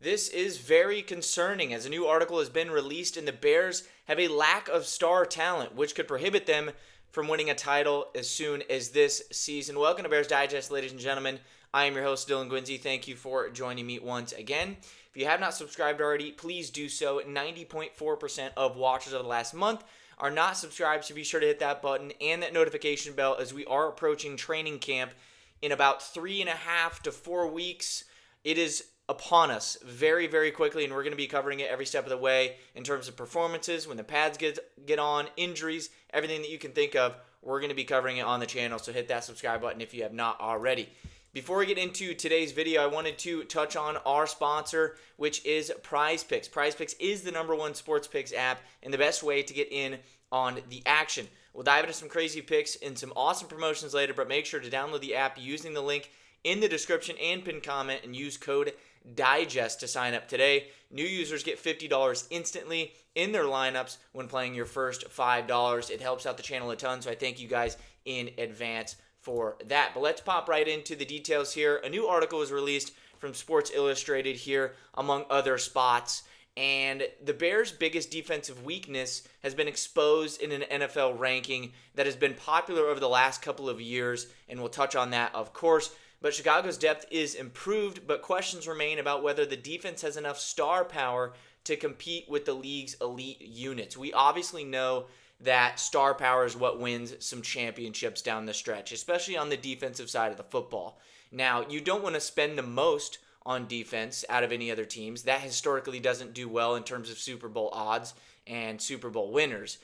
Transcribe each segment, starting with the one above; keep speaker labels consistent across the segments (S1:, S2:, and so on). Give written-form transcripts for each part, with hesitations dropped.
S1: This is very concerning as a new article has been released and the Bears have a lack of star talent, which could prohibit them from winning a title as soon as this season. Welcome to Bears Digest, ladies and gentlemen. I am your host, Dylan Guinzy. Thank you for joining me once again. If you have not subscribed already, please do so. 90.4% of watchers of the last month are not subscribed, so be sure to hit that button and that notification bell as we are approaching training camp in about 3.5 to 4 weeks. It is upon us very, very quickly, and we're going to be covering it every step of the way in terms of performances, when the pads get on, injuries, everything that you can think of. We're going to be covering it on the channel, so hit that subscribe button if you have not already. Before we get into today's video, I wanted to touch on our sponsor, which is Prize Picks. Prize Picks is the #1 sports picks app and the best way to get in on the action. We'll dive into some crazy picks and some awesome promotions later, but make sure to download the app using the link in the description and pinned comment and use code DIGEST to sign up today. New users get $50 instantly in their lineups when playing your first $5. It helps out the channel a ton, so I thank you guys in advance for that. But let's pop right into the details here. A new article was released from Sports Illustrated here, among other spots, and the Bears' biggest defensive weakness has been exposed in an NFL ranking that has been popular over the last couple of years, and we'll touch on that, of course. But Chicago's depth is improved, but questions remain about whether the defense has enough star power to compete with the league's elite units. We obviously know that star power is what wins some championships down the stretch, especially on the defensive side of the football. Now, you don't want to spend the most on defense out of any other teams. That historically doesn't do well in terms of Super Bowl odds and Super Bowl winners.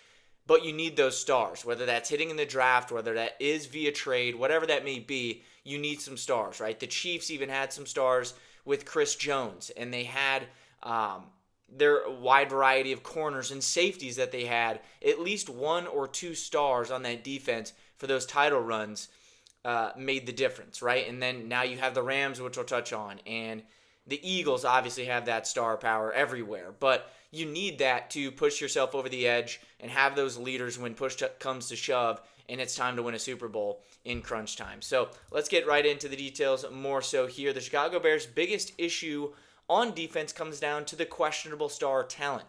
S1: But you need those stars, whether that's hitting in the draft, whether that is via trade, whatever that may be, you need some stars, right? The Chiefs even had some stars with Chris Jones, and they had their wide variety of corners and safeties that they had. At least 1 or 2 stars on that defense for those title runs made the difference, right? And then now you have the Rams, which we'll touch on, and the Eagles obviously have that star power everywhere, but you need that to push yourself over the edge and have those leaders when push comes to shove and it's time to win a Super Bowl in crunch time. So let's get right into the details more so here. The Chicago Bears' biggest issue on defense comes down to the questionable star talent.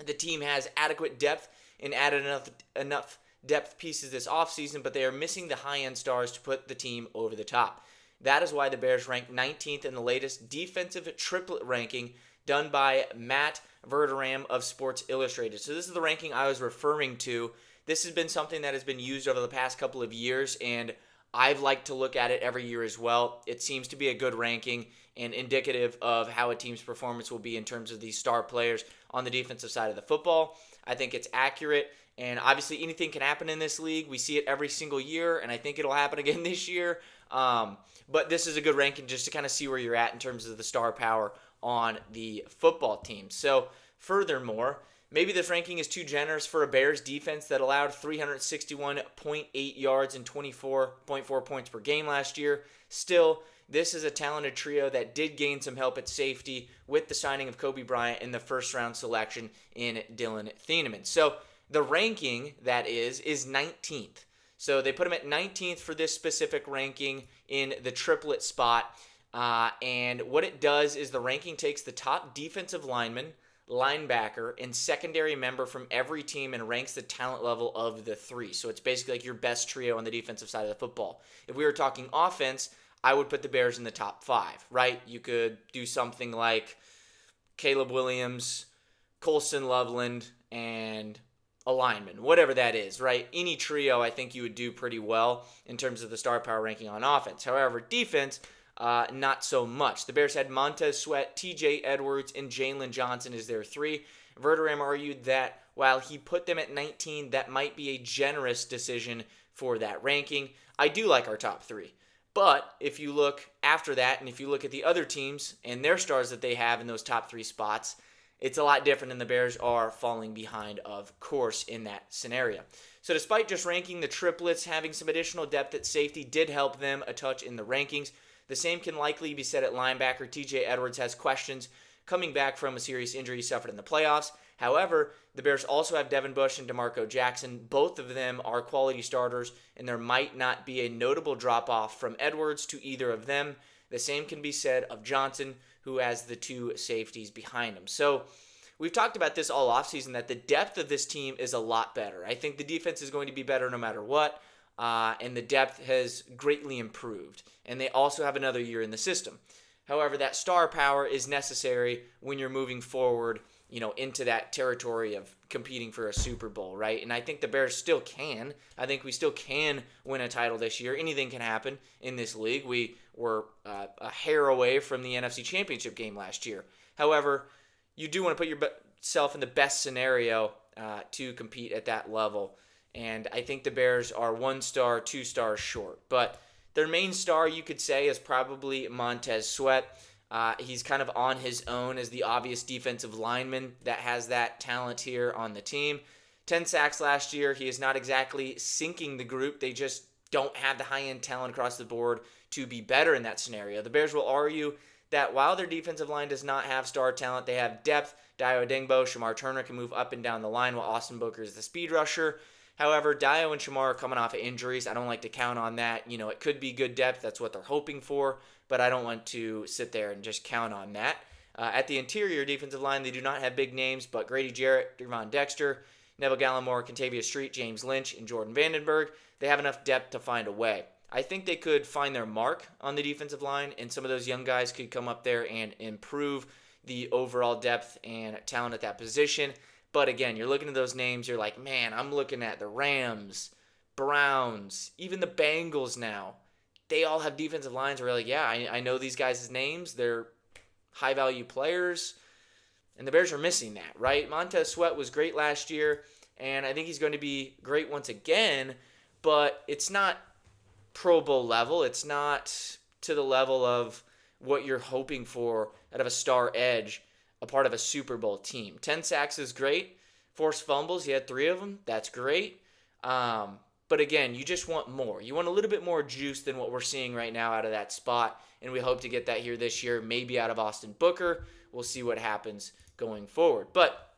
S1: The team has adequate depth and added enough depth pieces this offseason, but they are missing the high-end stars to put the team over the top. That is why the Bears ranked 19th in the latest defensive triplet ranking done by Matt Verderame of Sports Illustrated. So this is the ranking I was referring to. This has been something that has been used over the past couple of years, and I've liked to look at it every year as well. It seems to be a good ranking and indicative of how a team's performance will be in terms of these star players on the defensive side of the football. I think it's accurate, and obviously anything can happen in this league. We see it every single year, and I think it'll happen again this year. But this is a good ranking just to kind of see where you're at in terms of the star power on the football team. So furthermore, maybe this ranking is too generous for a Bears defense that allowed 361.8 yards and 24.4 points per game last year. Still, this is a talented trio that did gain some help at safety with the signing of Kobe Bryant and the first-round selection in Dylan Thieneman. So the ranking, that is 19th. So they put him at 19th for this specific ranking in the triplet spot. And what it does is the ranking takes the top defensive lineman, linebacker, and secondary member from every team and ranks the talent level of the 3. So it's basically like your best trio on the defensive side of the football. If we were talking offense, I would put the Bears in the top 5, right? You could do something like Caleb Williams, Colston Loveland, and a lineman, whatever that is, right? Any trio, I think you would do pretty well in terms of the star power ranking on offense. However, defense, not so much. The Bears had Montez Sweat, TJ Edwards, and Jaylon Johnson as their 3. Verderame argued that while he put them at 19, that might be a generous decision for that ranking. I do like our top 3. But if you look after that, and if you look at the other teams and their stars that they have in those top 3 spots, it's a lot different, and the Bears are falling behind, of course, in that scenario. So despite just ranking the triplets, having some additional depth at safety did help them a touch in the rankings. The same can likely be said at linebacker. TJ Edwards has questions coming back from a serious injury he suffered in the playoffs. However, the Bears also have Devin Bush and DeMarco Jackson. Both of them are quality starters, and there might not be a notable drop-off from Edwards to either of them. The same can be said of Johnson, who has the two safeties behind him. So we've talked about this all offseason, that the depth of this team is a lot better. I think the defense is going to be better no matter what, and the depth has greatly improved. And they also have another year in the system. However, that star power is necessary when you're moving forward, into that territory of competing for a Super Bowl, right? And I think the Bears still can. I think we still can win a title this year. Anything can happen in this league. We were a hair away from the NFC Championship game last year. However, you do want to put yourself in the best scenario to compete at that level. And I think the Bears are 1 star, 2 stars short. But their main star, you could say, is probably Montez Sweat. He's kind of on his own as the obvious defensive lineman that has that talent here on the team. 10 sacks last year. He is not exactly sinking the group. They just don't have the high-end talent across the board to be better in that scenario. The Bears will argue that while their defensive line does not have star talent, they have depth. Dio Odunze, Shamar Turner can move up and down the line while Austin Booker is the speed rusher. However, Dio and Shamar are coming off of injuries. I don't like to count on that. It could be good depth. That's what they're hoping for, but I don't want to sit there and just count on that. At the interior defensive line, they do not have big names, but Grady Jarrett, Devon Dexter, Neville Gallimore, Kentavious Street, James Lynch, and Jordan Vandenberg, they have enough depth to find a way. I think they could find their mark on the defensive line, and some of those young guys could come up there and improve the overall depth and talent at that position. But again, you're looking at those names, you're like, man, I'm looking at the Rams, Browns, even the Bengals now. They all have defensive lines where you're like, yeah, I know these guys' names. They're high-value players. And the Bears are missing that, right? Montez Sweat was great last year, and I think he's going to be great once again, but it's not Pro Bowl level. It's not to the level of what you're hoping for out of a star edge, a part of a Super Bowl team. 10 sacks is great. Forced fumbles, he had 3 of them. That's great. But again, you just want more. You want a little bit more juice than what we're seeing right now out of that spot, and we hope to get that here this year, maybe out of Austin Booker. We'll see what happens going forward. But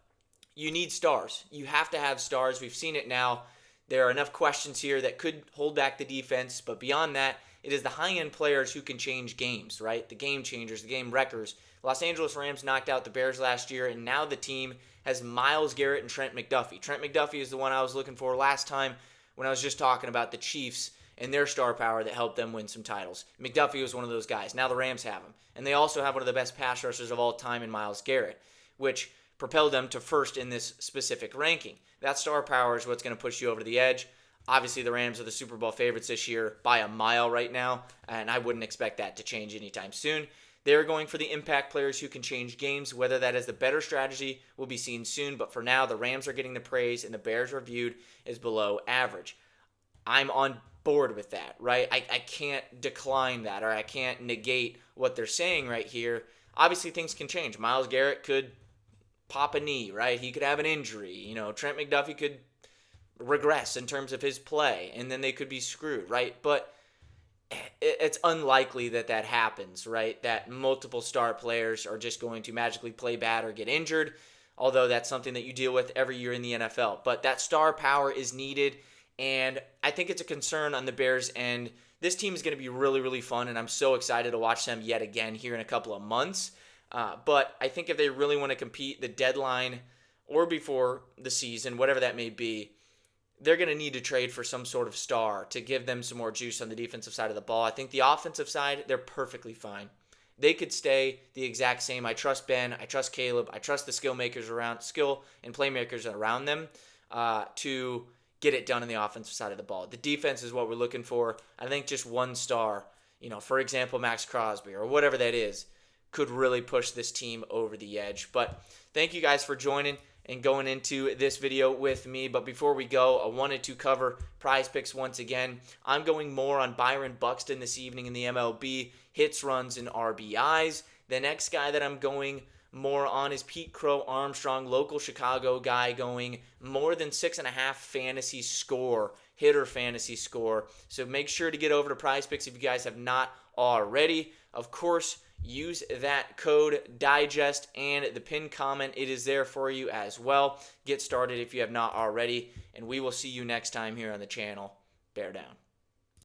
S1: you need stars. You have to have stars. We've seen it now. There are enough questions here that could hold back the defense, but beyond that, it is the high-end players who can change games, right? The game changers, the game wreckers. Los Angeles Rams knocked out the Bears last year, and now the team has Myles Garrett and Trent McDuffie. Trent McDuffie is the one I was looking for last time when I was just talking about the Chiefs and their star power that helped them win some titles. McDuffie was one of those guys. Now the Rams have him. And they also have one of the best pass rushers of all time in Myles Garrett, which propelled them to first in this specific ranking. That star power is what's going to push you over the edge. Obviously, the Rams are the Super Bowl favorites this year by a mile right now, and I wouldn't expect that to change anytime soon. They're going for the impact players who can change games. Whether that is the better strategy will be seen soon, but for now, the Rams are getting the praise, and the Bears are viewed as below average. I'm on board with that, right? I can't decline that, or I can't negate what they're saying right here. Obviously, things can change. Myles Garrett could pop a knee, right? He could have an injury. Trent McDuffie could regress in terms of his play, and then they could be screwed, right? But it's unlikely that happens, right? That multiple star players are just going to magically play bad or get injured, although that's something that you deal with every year in the NFL. But that star power is needed, and I think it's a concern on the Bears' end. This team is going to be really, really fun, and I'm so excited to watch them yet again here in a couple of months. But I think if they really want to compete the deadline or before the season, whatever that may be, they're going to need to trade for some sort of star to give them some more juice on the defensive side of the ball. I think the offensive side, they're perfectly fine. They could stay the exact same. I trust Ben. I trust Caleb. I trust the skill and playmakers around them to get it done on the offensive side of the ball. The defense is what we're looking for. I think just one star, for example, Max Crosby or whatever that is, could really push this team over the edge. But thank you guys for joining and going into this video with me. But before we go, I wanted to cover Prize Picks once again. I'm going more on Byron Buxton this evening in the MLB, hits, runs, and RBIs. The next guy that I'm going more on is Pete Crow Armstrong, local Chicago guy, going more than 6.5 fantasy score, hitter fantasy score. So make sure to get over to Prize Picks if you guys have not already. Of course, use that code DIGEST and the pinned comment. It is there for you as well. Get started if you have not already, and we will see you next time here on the channel. Bear down.